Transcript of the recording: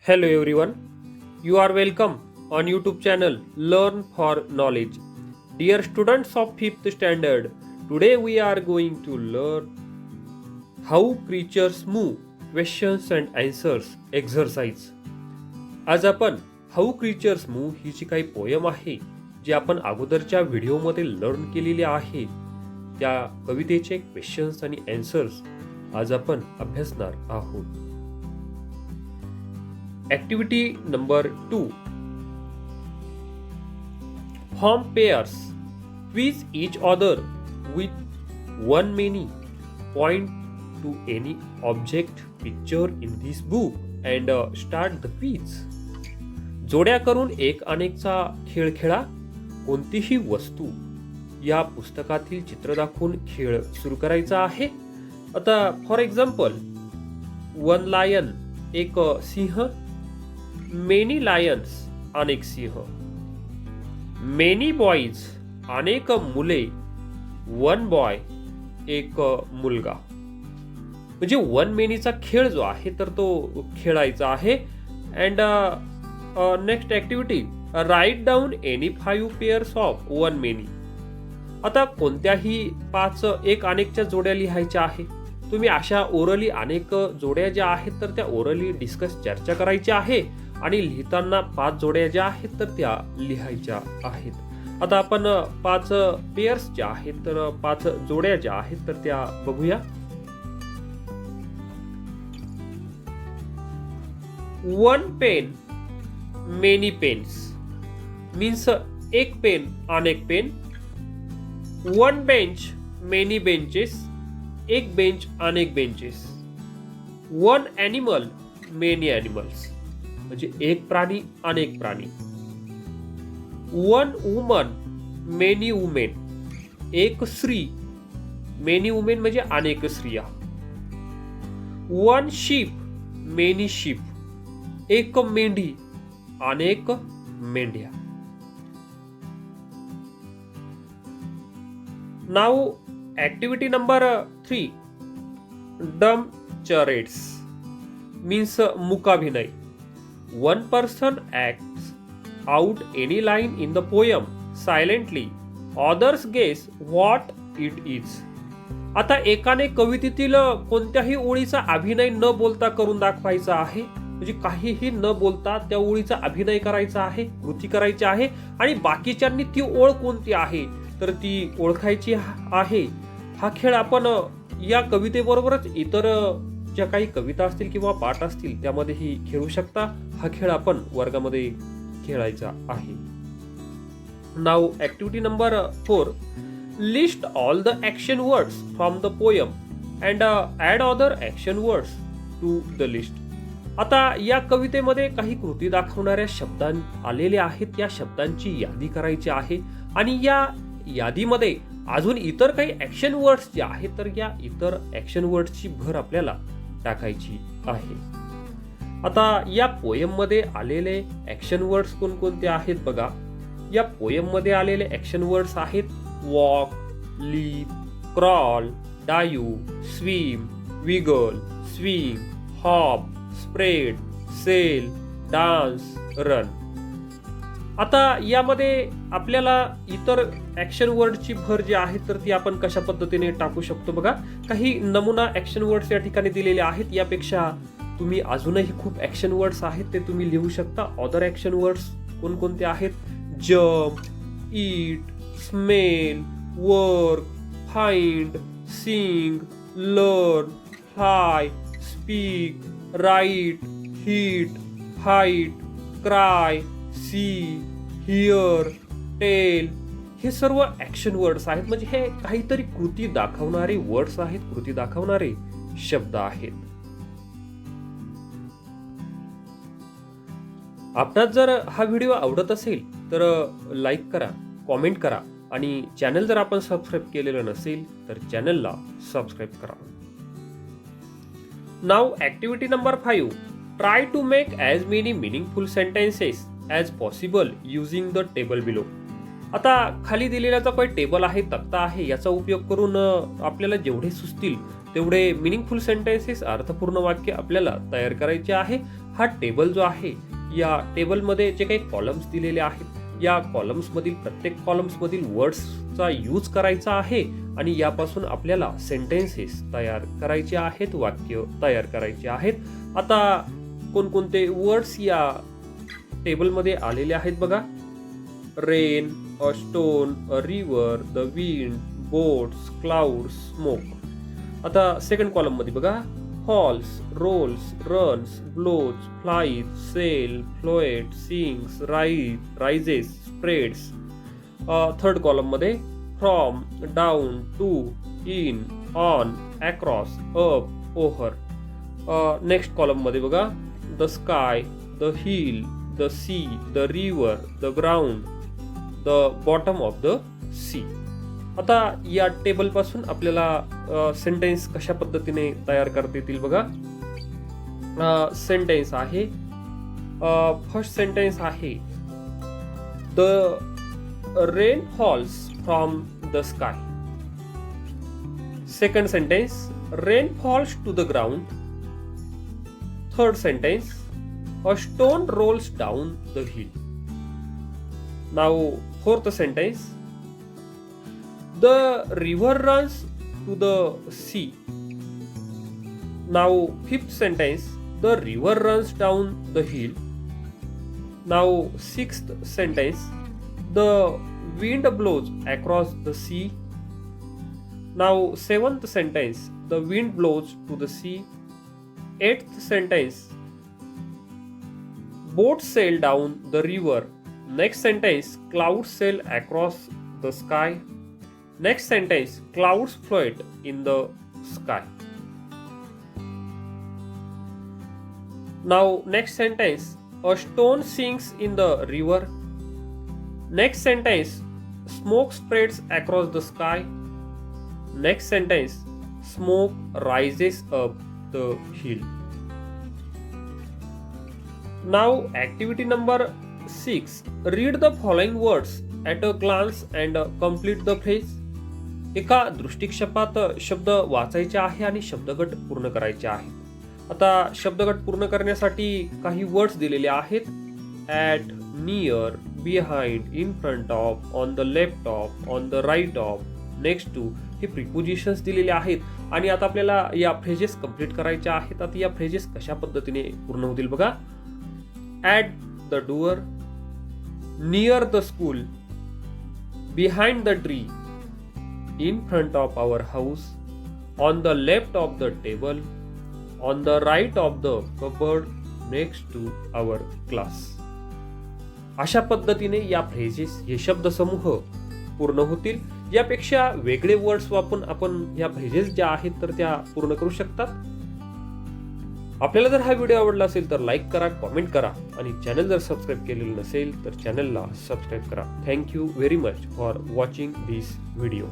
Hello everyone, you are welcome on YouTube channel Learn for Knowledge. Dear students of 5th standard, today we are going to learn how creatures move, questions and answers exercise. आज आपण how creatures move ही जी काही poem आहे जी आपण अगोदरच्या व्हिडिओमध्ये learn केलेली आहे त्या कवितेचे क्वेश्चन्स आणि आन्सर्स आज आपण अभ्यासणार आहोत. Activity number 2. Form pairs. Quiz each other with one many. Point to any object picture in this book and start the quiz. जोड्या करून एक अनेकचा खेळ खेळा. कोणतीही वस्तू या पुस्तकातील चित्र दाखवून खेळ सुरू करायचा आहे. आता फॉर एक्झाम्पल, वन लायन एक सिंह, मेनी लायन्स अनेक सिंह, मेनी बॉईज अनेक मुले, वन बॉय एक मुलगा. म्हणजे वन मेनीचा खेळ जो आहे तर तो खेळायचा आहे. And next activity, write down any 5 pairs of one many. आता कोणत्याही 5 एक अनेकच्या जोड्या लिहायच्या आहे. तुम्ही अशा ओरली अनेक जोड्या ज्या आहेत तर त्या ओरली डिस्कस चर्चा करायची आहे आणि लिहिताना 5 जोड्या ज्या आहेत तर त्या लिहायच्या आहेत. आता आपण 5 पेअर्स ज्या आहेत तर 5 जोड्या ज्या आहेत तर त्या बघूया. One pen many pens means एक पेन अनेक पेन. वन बेंच मेनी बेंचेस एक बेंच अनेक benches. One animal many animals म्हणजे एक प्राणी अनेक प्राणी. वन वुमन मेनी वुमेन एक स्त्री, मेनी वुमेन म्हणजे अनेक स्त्रिया. वन शीप मेनी शीप एक मेंढी अनेक मेंढ्या. नाउ ऍक्टिव्हिटी नंबर 3, डम चरेट्स means मुकाभिनय. One person acts out any line in the poem silently. Others guess what it is. आता एकाने कवितेतील कोणत्याही ओळीचा अभिनय न बोलता करून दाखवायचा आहे. म्हणजे काहीही न बोलता त्या ओळीचा अभिनय करायचा आहे, कृती करायची आहे आणि बाकीच्यांनी ती ओळ कोणती आहे तर ती ओळखायची आहे. हा खेळ आपण या कवितेबरोबरच इतर ज्या काही कविता असतील किंवा पाठ असतील त्यामध्येही खेळू शकता. हा खेळ आपण वर्गामध्ये खेळायचा आहे. Now activity number 4, list all the action words from the poem and add other action words to the list. आता या कवितेमध्ये काही कृती दाखवणाऱ्या शब्दां आलेले आहेत. या शब्दांची यादी करायची आहे आणि या यादीमध्ये अजून इतर काही ऍक्शन वर्ड्स जे आहेत तर या इतर ऍक्शन वर्ड्सची भर आपल्याला टाकायची आहे. आता या पोयम मध्ये आलेले ऍक्शन वर्ड्स कोणकोणते आहेत बघा. या पोयम मध्ये आलेले ऍक्शन वर्ड्स आहेत walk, leap, crawl, dive, swim, wiggle, swing, hop, spread, sail, dance, run. आता यामध्ये आपल्याला इतर ऍक्शन वर्डची भर जी आहे तर ती आपण कशा पद्धतीने टाकू शकतो बघा. काही नमुना ऍक्शन वर्ड्स या ठिकाणी दिलेले आहेत. यापेक्षा तुम्ही अजूनही खूप ऍक्शन वर्ड्स आहेत ते तुम्ही लिहू शकता. अदर ऍक्शन वर्ड्स कोणकोणते आहेत? Jump, eat, smell, work, find, sing, learn, fly, speak, write, hit, fight, cry, see, hear, tell. हे सर्व ऍक्शन वर्ड्स आहेत. म्हणजे हे काहीतरी कृती दाखवणारे वर्ड्स आहेत, कृती दाखवणारे शब्द आहेत. आपणास जर हा व्हिडिओ आवडत असेल तर लाईक करा, कॉमेंट करा आणि चॅनल जर आपण सबस्क्राईब केलेलं नसेल तर चॅनलला सबस्क्राईब करा. Now activity number 5, try to make as many meaningful sentences as possible using the table below. आता खाली दिलेला जो काही टेबल आहे, तक्ता आहे, याचा उपयोग करून आपल्याला जेवढे सुचतील तेवढे मिनिंगफुल सेंटेन्सेस अर्थपूर्ण वाक्य आपल्याला तयार करायचे आहे. हा टेबल जो आहे, या टेबलमध्ये जे काही कॉलम्स दिलेले आहेत, या कॉलम्समधील प्रत्येक कॉलम्समधील वर्ड्सचा यूज करायचा आहे आणि यापासून आपल्याला सेंटेन्सेस तयार करायचे आहेत, वाक्य तयार करायचे आहेत. आता कोणकोणते वर्ड्स या टेबलमध्ये आलेले आहेत बघा. Rain, a stone, a river, the wind, boats, clouds, smoke. आता सेकंड कॉलम मध्ये बघा. Falls, rolls, runs, blows, flies, sail, float, sings, rises, spreads. Third column मध्ये from, down, to, in, on, across, up, over. Next column मध्ये बघा. The sky, the hill, the sea, the river, the ground, the bottom of the sea. आता या table पासून आपल्याला sentence कशा पद्धतीने तयार करता येतील बघा. सेंटेन्स आहे. फर्स्ट सेंटेन्स आहे. The rain falls from the sky. Second sentence. Rain falls to the ground. Third sentence. A stone rolls down the hill. Now fourth sentence. The river runs to the sea. Now fifth sentence. The river runs down the hill. Now sixth sentence. The wind blows across the sea. Now seventh sentence. The wind blows to the sea. Eighth sentence. Boats sail down the river. Next sentence. Clouds sail across the sky. Next sentence. Clouds float in the sky. Now next sentence. A stone sinks in the river. Next sentence. Smoke spreads across the sky. Next sentence. Smoke rises up the hill. Now activity number 6. Read the following words at a glance and complete the phrase. एका दृष्टिक्षेपात शब्द वाचायचे आहे आणि शब्दगट पूर्ण करायचे आहे. आता शब्दगट पूर्ण करण्यासाठी काही वर्ड्स दिलेले आहेत. At, near, behind, in front of, on the left of, on the right of, next to हे प्रिपोजिशन्स दिलेले आहेत. आणि आता आपल्याला या फ्रेजेस कंप्लीट करायच्या आहेत. आता या फ्रेजेस कशा पद्धतीने पूर्ण होतील बघा. At the door, near the school, behind the tree, in front of our house, on the left of the table, on the right of the cupboard, next to our class. अशा पद्धतीने या phrases हे शब्दसमूह पूर्ण होतील. यापेक्षा वेगळे words वापरून आपण या फ्रेजेस ज्या आहेत तर त्या पूर्ण करू शकतात. आपल्याला जर हा व्हिडिओ आवडला असेल तर लाईक करा, कॉमेंट करा आणि चॅनल जर सबस्क्राईब केलेलं नसेल तर चॅनलला सबस्क्राईब करा. Thank you very much for watching this video.